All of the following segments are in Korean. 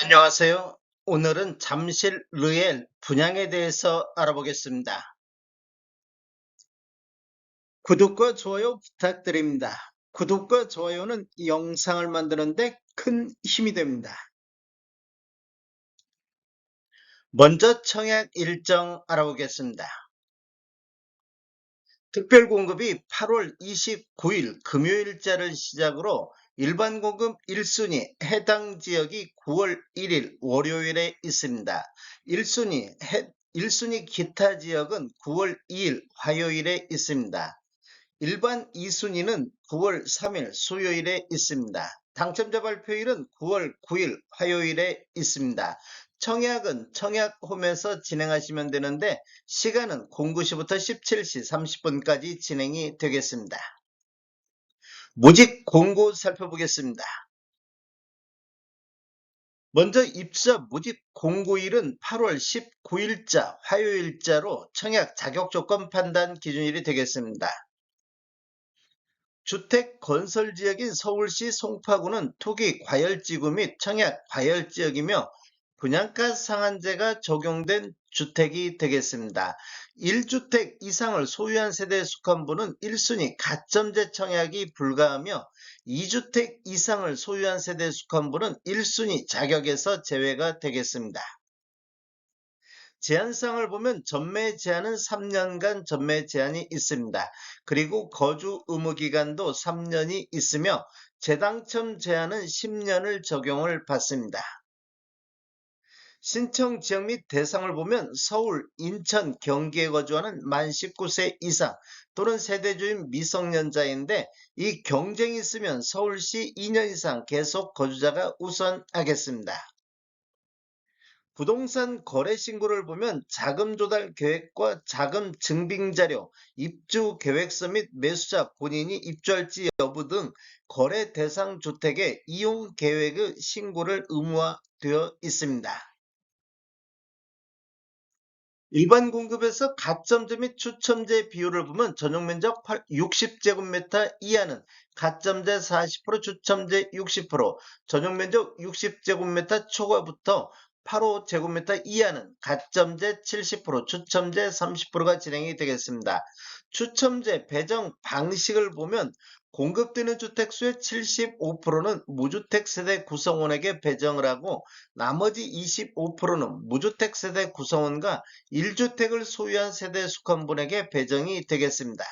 안녕하세요. 오늘은 잠실 르엘 분양에 대해서 알아보겠습니다. 구독과 좋아요 부탁드립니다. 구독과 좋아요는 영상을 만드는데 큰 힘이 됩니다. 먼저 청약 일정 알아보겠습니다. 특별공급이 8월 29일 금요일자를 시작으로 일반 공급 1순위 해당 지역이 9월 1일 월요일에 있습니다. 1순위 기타 지역은 9월 2일 화요일에 있습니다. 일반 2순위는 9월 3일 수요일에 있습니다. 당첨자 발표일은 9월 9일 화요일에 있습니다. 청약은 청약홈에서 진행하시면 되는데 시간은 09시부터 17시 30분까지 진행이 되겠습니다. 모집 공고 살펴보겠습니다. 먼저 입사 모집 공고일은 8월 19일자 화요일자로 청약 자격조건 판단 기준일이 되겠습니다. 주택 건설 지역인 서울시 송파구는 토기 과열지구 및 청약 과열지역이며 분양가 상한제가 적용된 주택이 되겠습니다. 1주택 이상을 소유한 세대에 속한 분은 1순위 가점제 청약이 불가하며 2주택 이상을 소유한 세대에 속한 분은 1순위 자격에서 제외가 되겠습니다. 제한사항을 보면 전매 제한은 3년간 전매 제한이 있습니다. 그리고 거주 의무 기간도 3년이 있으며 재당첨 제한은 10년을 적용을 받습니다. 신청 지역 및 대상을 보면 서울, 인천, 경기에 거주하는 만 19세 이상 또는 세대주인 미성년자인데 이 경쟁이 있으면 서울시 2년 이상 계속 거주자가 우선하겠습니다. 부동산 거래 신고를 보면 자금 조달 계획과 자금 증빙 자료, 입주 계획서 및 매수자 본인이 입주할지 여부 등 거래 대상 주택의 이용 계획의 신고를 의무화되어 있습니다. 일반 공급에서 가점제 및 추첨제 비율을 보면 전용 면적 60제곱미터 이하는 가점제 40%, 추첨제 60%, 전용 면적 60제곱미터 초과부터 85제곱미터 이하는 가점제 70%, 추첨제 30%가 진행이 되겠습니다. 추첨제 배정 방식을 보면 공급되는 주택수의 75%는 무주택 세대 구성원에게 배정을 하고 나머지 25%는 무주택 세대 구성원과 1주택을 소유한 세대에 속한 분에게 배정이 되겠습니다.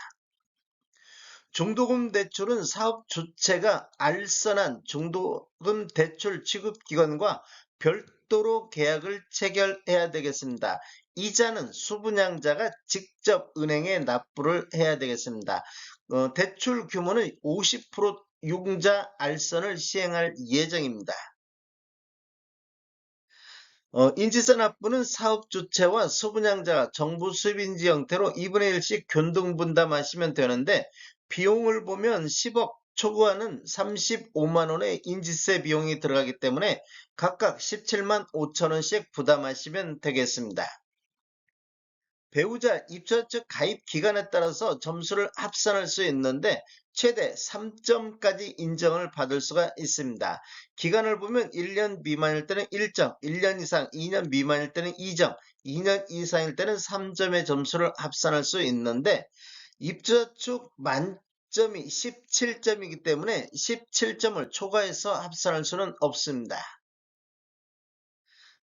중도금 대출은 사업 주체가 알선한 중도금 대출 취급기관과 별도로 계약을 체결해야 되겠습니다. 이자는 수분양자가 직접 은행에 납부를 해야 되겠습니다. 대출 규모는 50% 융자 알선을 시행할 예정입니다. 인지세 납부는 사업 주체와 소분양자가 정부 수입인지 형태로 2분의 1씩 균등 분담하시면 되는데 비용을 보면 10억 초과하는 35만 원의 인지세 비용이 들어가기 때문에 각각 17만 5천 원씩 부담하시면 되겠습니다. 배우자 입주 즉 가입 기간에 따라서 점수를 합산할 수 있는데 최대 3점까지 인정을 받을 수가 있습니다. 기간을 보면 1년 미만일 때는 1점, 1년 이상 2년 미만일 때는 2점, 2년 이상일 때는 3점의 점수를 합산할 수 있는데 입주자 측 만점이 17점이기 때문에 17점을 초과해서 합산할 수는 없습니다.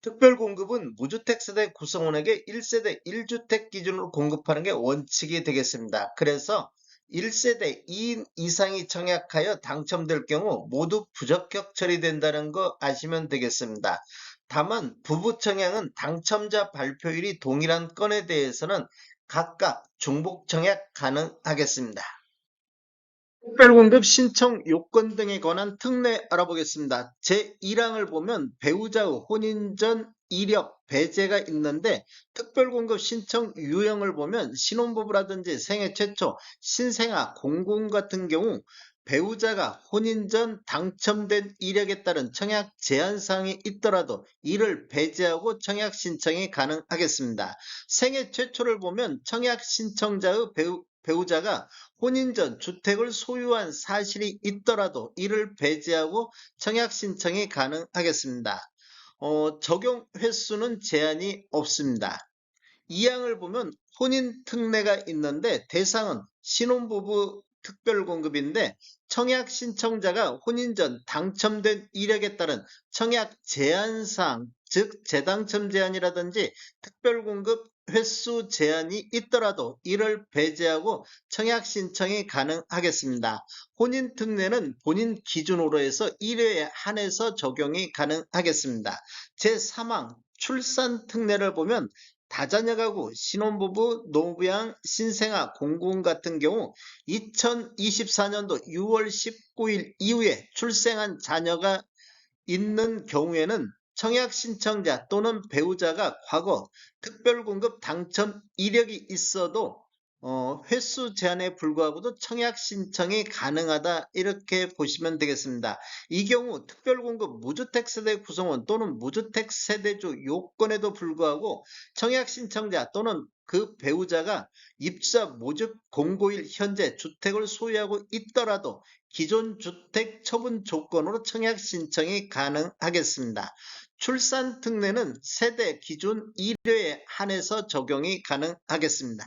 특별공급은 무주택 세대 구성원에게 1세대 1주택 기준으로 공급하는 게 원칙이 되겠습니다. 그래서 1세대 2인 이상이 청약하여 당첨될 경우 모두 부적격 처리된다는 거 아시면 되겠습니다. 다만 부부 청약은 당첨자 발표일이 동일한 건에 대해서는 각각 중복 청약 가능하겠습니다. 특별공급 신청 요건 등에 관한 특례 알아보겠습니다. 제1항을 보면 배우자의 혼인 전 이력 배제가 있는데 특별공급 신청 유형을 보면 신혼부부라든지 생애 최초, 신생아, 공공 같은 경우 배우자가 혼인 전 당첨된 이력에 따른 청약 제한사항이 있더라도 이를 배제하고 청약 신청이 가능하겠습니다. 생애 최초를 보면 청약 신청자의 배우자가 혼인 전 주택을 소유한 사실이 있더라도 이를 배제하고 청약 신청이 가능하겠습니다. 적용 횟수는 제한이 없습니다. 이 항을 보면 혼인 특례가 있는데 대상은 신혼부부 특별공급인데 청약 신청자가 혼인 전 당첨된 이력에 따른 청약 제한사항, 즉 재당첨 제한이라든지 특별공급 횟수 제한이 있더라도 이를 배제하고 청약 신청이 가능하겠습니다. 혼인 특례는 본인 기준으로 해서 1회에 한해서 적용이 가능하겠습니다. 제3항 출산 특례를 보면 다자녀 가구, 신혼부부, 노부양, 신생아, 공군 같은 경우 2024년도 6월 19일 이후에 출생한 자녀가 있는 경우에는 청약 신청자 또는 배우자가 과거 특별공급 당첨 이력이 있어도 횟수 제한에 불구하고도 청약 신청이 가능하다 이렇게 보시면 되겠습니다. 이 경우 특별공급 무주택 세대 구성원 또는 무주택 세대주 요건에도 불구하고 청약 신청자 또는 그 배우자가 입주자 모집 공고일 현재 주택을 소유하고 있더라도 기존 주택 처분 조건으로 청약 신청이 가능하겠습니다. 출산 특례는 세대 기준 1회에 한해서 적용이 가능하겠습니다.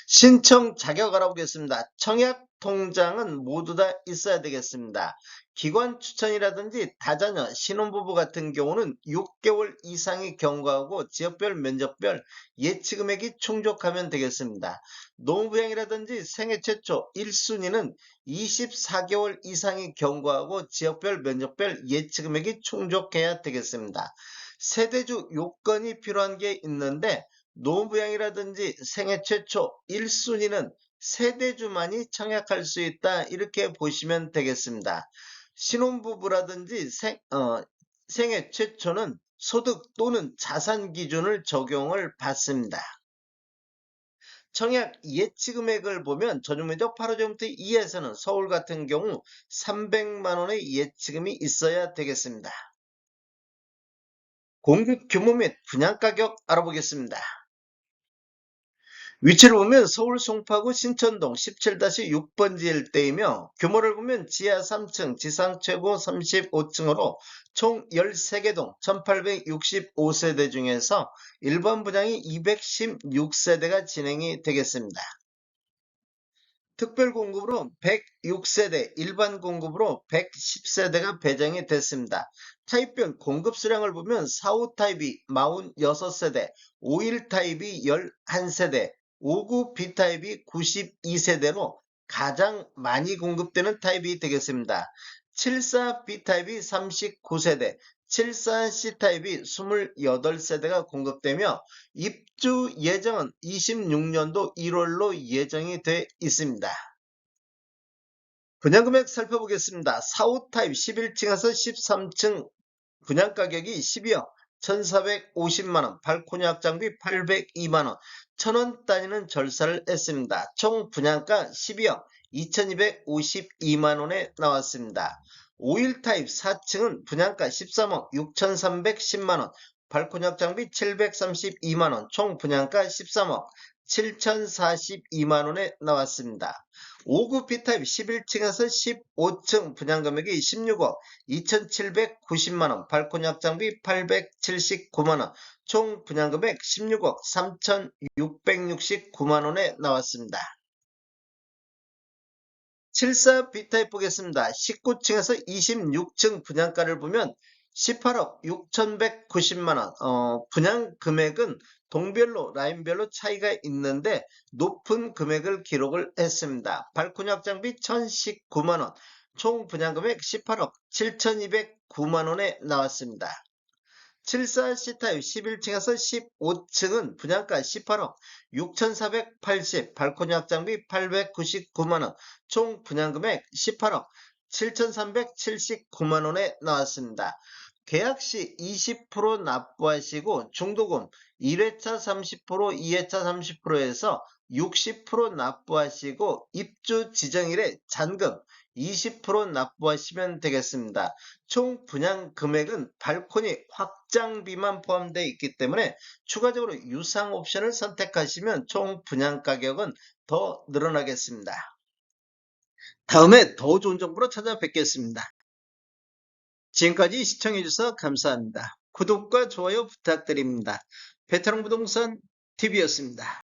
신청 자격 알아보겠습니다. 청약 통장은 모두 다 있어야 되겠습니다. 기관 추천이라든지 다자녀, 신혼부부 같은 경우는 6개월 이상이 경과하고 지역별, 면적별 예치 금액이 충족하면 되겠습니다. 노부양이라든지 생애 최초 1순위는 24개월 이상이 경과하고 지역별, 면적별 예치 금액이 충족해야 되겠습니다. 세대주 요건이 필요한 게 있는데 노부양이라든지 생애 최초 1순위는 세대주만이 청약할 수 있다 이렇게 보시면 되겠습니다. 신혼부부라든지 생애 최초는 소득 또는 자산 기준을 적용을 받습니다. 청약 예치 금액을 보면 전용면적 8호제곱미터 이하에서는 서울 같은 경우 300만 원의 예치금이 있어야 되겠습니다. 공급 규모 및 분양가격 알아보겠습니다. 위치를 보면 서울 송파구 신천동 17-6번지 일대이며 규모를 보면 지하 3층, 지상 최고 35층으로 총 13개 동 1865세대 중에서 일반 분양이 216세대가 진행이 되겠습니다. 특별 공급으로 106세대, 일반 공급으로 110세대가 배정이 됐습니다. 타입별 공급 수량을 보면 4호 타입이 46세대, 5일 타입이 11세대, 5구 B타입이 92세대로 가장 많이 공급되는 타입이 되겠습니다. 74 B타입이 39세대, 74 C타입이 28세대가 공급되며 입주 예정은 26년도 1월로 예정이 돼 있습니다. 분양금액 살펴보겠습니다. 4호 타입 11층에서 13층 분양가격이 12억 1,450만원, 발코니 확장비 802만원, 1,000원 단위는 절사를 했습니다. 총 분양가 12억 2,252만원에 나왔습니다. 5일 타입 4층은 분양가 13억 6,310만원, 발코니 확장비 732만원, 총 분양가 13억 7,042만원에 나왔습니다. 5구 B타입 11층에서 15층 분양금액이 16억 2,790만원, 발코니 확장비 879만원, 총 분양금액 16억 3,669만원에 나왔습니다. 74 B타입 보겠습니다. 19층에서 26층 분양가를 보면 18억 6,190만원, 분양 금액은 동별로 라인별로 차이가 있는데 높은 금액을 기록을 했습니다. 발코니 확장비 1,019만원, 총 분양금액 18억 7,209만원에 나왔습니다. 74C 타입 11층에서 15층은 분양가 18억 6,480, 발코니 확장비 899만원, 총 분양금액 18억 7,379만원에 나왔습니다. 계약 시 20% 납부하시고 중도금 1회차 30%, 2회차 30%에서 60% 납부하시고 입주 지정일에 잔금 20% 납부하시면 되겠습니다. 총 분양 금액은 발코니 확장비만 포함되어 있기 때문에 추가적으로 유상 옵션을 선택하시면 총 분양 가격은 더 늘어나겠습니다. 다음에 더 좋은 정보로 찾아뵙겠습니다. 지금까지 시청해주셔서 감사합니다. 구독과 좋아요 부탁드립니다. 베테랑 부동산 TV였습니다.